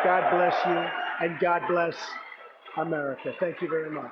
God bless you, and God bless America. Thank you very much.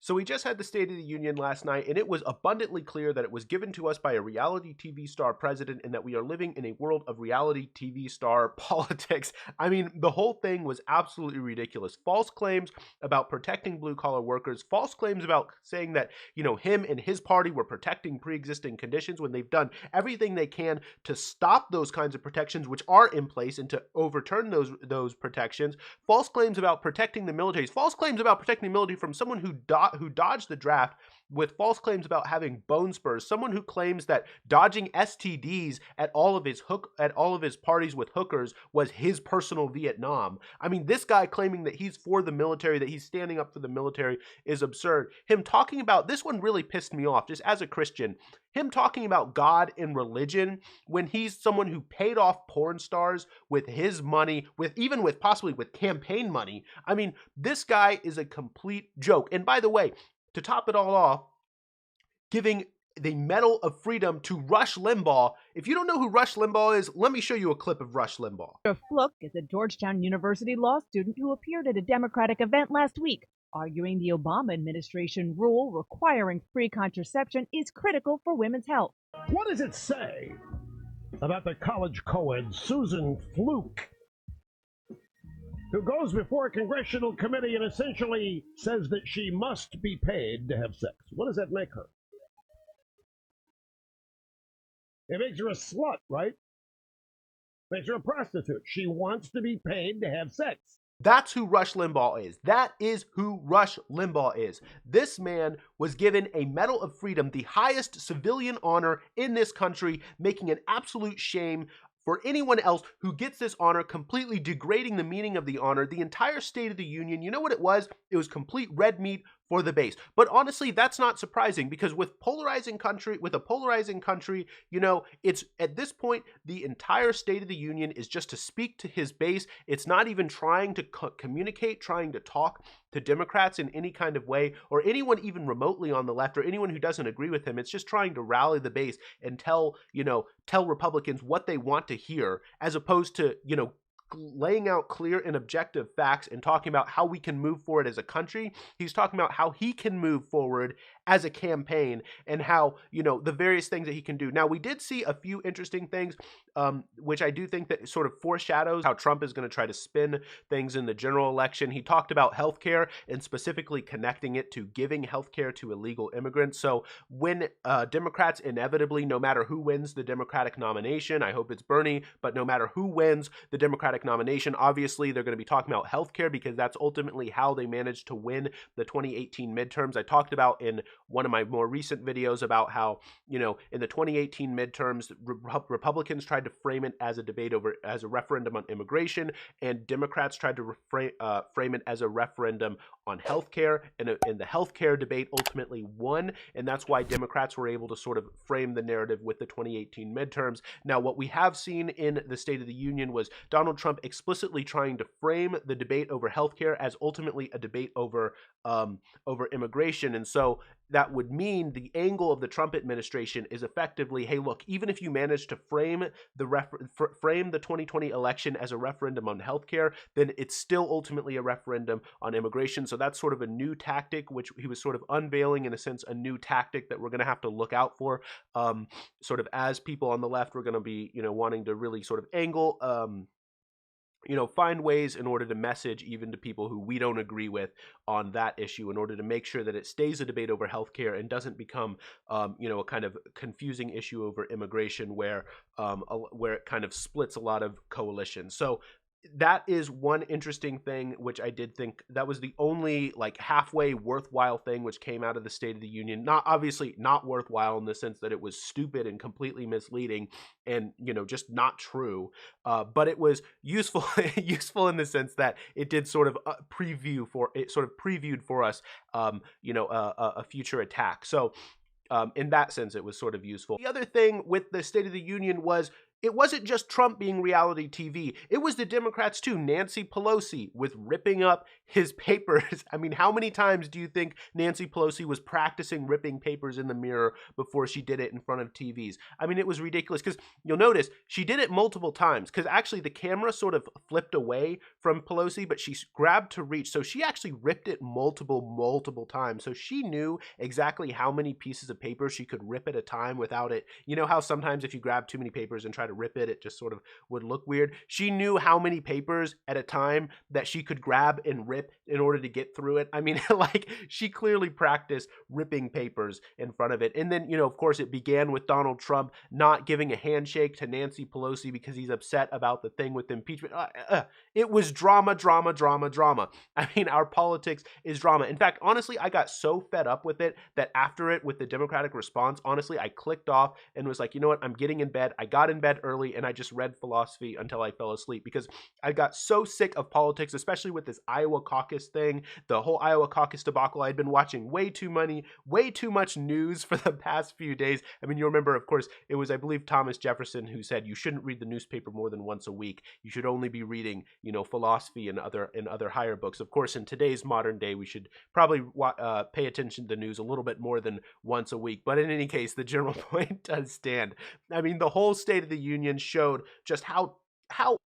So we just had the State of the Union last night, and it was abundantly clear that it was given to us by a reality TV star president and that we are living in a world of reality TV star politics. I mean, the whole thing was absolutely ridiculous. False claims about protecting blue-collar workers, false claims about saying that, him and his party were protecting pre-existing conditions when they've done everything they can to stop those kinds of protections which are in place and to overturn those protections. False claims about protecting the military, false claims about protecting the military from someone who dodged the draft with false claims about having bone spurs, someone who claims that dodging STDs at all of his parties with hookers was his personal Vietnam. I mean, this guy claiming that he's for the military, that he's standing up for the military is absurd. Him talking about, this one really pissed me off just as a Christian, him talking about God and religion when he's someone who paid off porn stars with his money, possibly with campaign money. I mean, this guy is a complete joke. And by the way, to top it all off, giving the Medal of Freedom to Rush Limbaugh. If you don't know who Rush Limbaugh is, let me show you a clip of Rush Limbaugh. Fluke is a Georgetown University law student who appeared at a Democratic event last week, arguing the Obama administration rule requiring free contraception is critical for women's health. What does it say about the college co-ed Susan Fluke, who goes before a congressional committee and essentially says that she must be paid to have sex? What does that make her? It makes her a slut, right? Makes her a prostitute. She wants to be paid to have sex. That's who Rush Limbaugh is. That is who Rush Limbaugh is. This man was given a Medal of Freedom, the highest civilian honor in this country, making an absolute shame for anyone else who gets this honor, completely degrading the meaning of the honor. The entire State of the Union, you know what it was? It was complete red meat for the base. But honestly, that's not surprising because with a polarizing country, it's at this point, the entire State of the Union is just to speak to his base. It's not even trying to communicate, trying to talk to Democrats in any kind of way, or anyone even remotely on the left, or anyone who doesn't agree with him. It's just trying to rally the base and tell Republicans what they want to hear, as opposed to, laying out clear and objective facts and talking about how we can move forward as a country. He's talking about how he can move forward as a campaign and how, the various things that he can do. Now, we did see a few interesting things, which I do think that sort of foreshadows how Trump is going to try to spin things in the general election. He talked about healthcare and specifically connecting it to giving healthcare to illegal immigrants. So when Democrats inevitably, no matter who wins the Democratic nomination, I hope it's Bernie, but no matter who wins the Democratic nomination, obviously they're going to be talking about healthcare because that's ultimately how they managed to win the 2018 midterms. I talked about in one of my more recent videos about how, in the 2018 midterms, Republicans tried to frame it as a referendum on immigration, and Democrats tried to frame it as a referendum on healthcare, and the healthcare debate ultimately won, and that's why Democrats were able to sort of frame the narrative with the 2018 midterms. Now, what we have seen in the State of the Union was Donald Trump explicitly trying to frame the debate over healthcare as ultimately a debate over immigration, and so that would mean the angle of the Trump administration is effectively, hey, look, even if you manage to frame the 2020 election as a referendum on healthcare, then it's still ultimately a referendum on immigration. So that's sort of a new tactic, which he was sort of unveiling, in a sense, a new tactic that we're going to have to look out for. Sort of as people on the left, we're going to be, wanting to really sort of angle, find ways in order to message even to people who we don't agree with on that issue, in order to make sure that it stays a debate over healthcare and doesn't become, a kind of confusing issue over immigration where it kind of splits a lot of coalitions. So that is one interesting thing, which I did think that was the only halfway worthwhile thing which came out of the State of the Union. Not obviously not worthwhile in the sense that it was stupid and completely misleading and, just not true. But it was useful, useful in the sense that it did sort of previewed for us, a future attack. So in that sense, it was sort of useful. The other thing with the State of the Union was it wasn't just Trump being reality TV. It was the Democrats too. Nancy Pelosi with ripping up his papers. I mean, how many times do you think Nancy Pelosi was practicing ripping papers in the mirror before she did it in front of TVs? I mean, it was ridiculous because you'll notice she did it multiple times because actually the camera sort of flipped away from Pelosi, but she grabbed to reach. So she actually ripped it multiple times. So she knew exactly how many pieces of paper she could rip at a time without it. You know how sometimes if you grab too many papers and try to rip it, it just sort of would look weird. She knew how many papers at a time that she could grab and rip in order to get through it. I mean, like she clearly practiced ripping papers in front of it. And then, of course, it began with Donald Trump not giving a handshake to Nancy Pelosi because he's upset about the thing with impeachment. It was drama. I mean, our politics is drama. In fact, honestly, I got so fed up with it that after it, with the Democratic response, honestly, I clicked off and was like, you know what? I'm getting in bed. I got in bed early and I just read philosophy until I fell asleep because I got so sick of politics, especially with this Iowa caucus thing, the whole Iowa caucus debacle. I'd been watching way too much news for the past few days. I mean, you remember, of course, it was, I believe, Thomas Jefferson who said you shouldn't read the newspaper more than once a week. You should only be reading, philosophy and other higher books. Of course, in today's modern day, we should probably pay attention to the news a little bit more than once a week. But in any case, the general point does stand. I mean, the whole State of the Union showed just how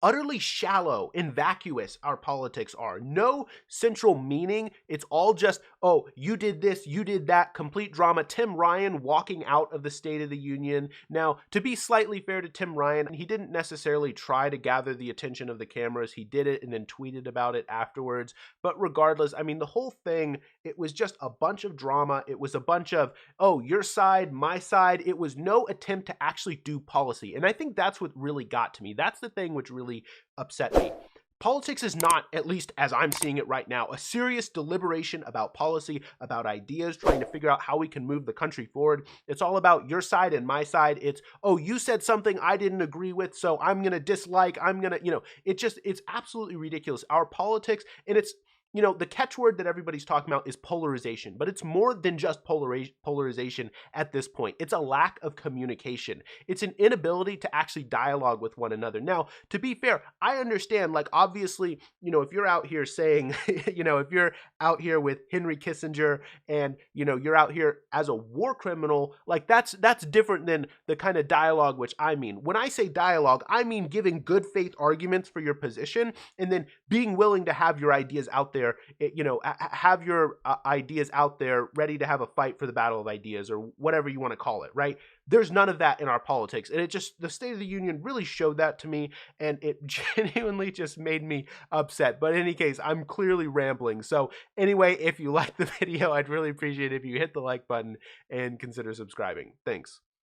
utterly shallow and vacuous our politics are. No central meaning. It's all just, oh, you did this, you did that, complete drama. Tim Ryan walking out of the State of the Union. Now, to be slightly fair to Tim Ryan, he didn't necessarily try to gather the attention of the cameras. He did it and then tweeted about it afterwards. But regardless, I mean, the whole thing, it was just a bunch of drama. It was a bunch of, oh, your side, my side. It was no attempt to actually do policy. And I think that's what really got to me. That's the thing which really upset me. Politics is not, at least as I'm seeing it right now, a serious deliberation about policy, about ideas, trying to figure out how we can move the country forward. It's all about your side and my side. It's, oh, you said something I didn't agree with, so I'm going to dislike, it's absolutely ridiculous. Our politics, and it's, the catchword that everybody's talking about is polarization, but it's more than just polarization at this point. It's a lack of communication. It's an inability to actually dialogue with one another. Now, to be fair, I understand, like, obviously, if you're out here saying, if you're out here with Henry Kissinger and, you're out here as a war criminal, like that's different than the kind of dialogue which I mean. When I say dialogue, I mean giving good faith arguments for your position and then being willing to have your ideas out there, have your ideas out there ready to have a fight for the battle of ideas or whatever you want to call it, right? There's none of that in our politics. And the State of the Union really showed that to me, and it genuinely just made me upset. But in any case, I'm clearly rambling. So anyway, if you like the video, I'd really appreciate it if you hit the like button and consider subscribing. Thanks.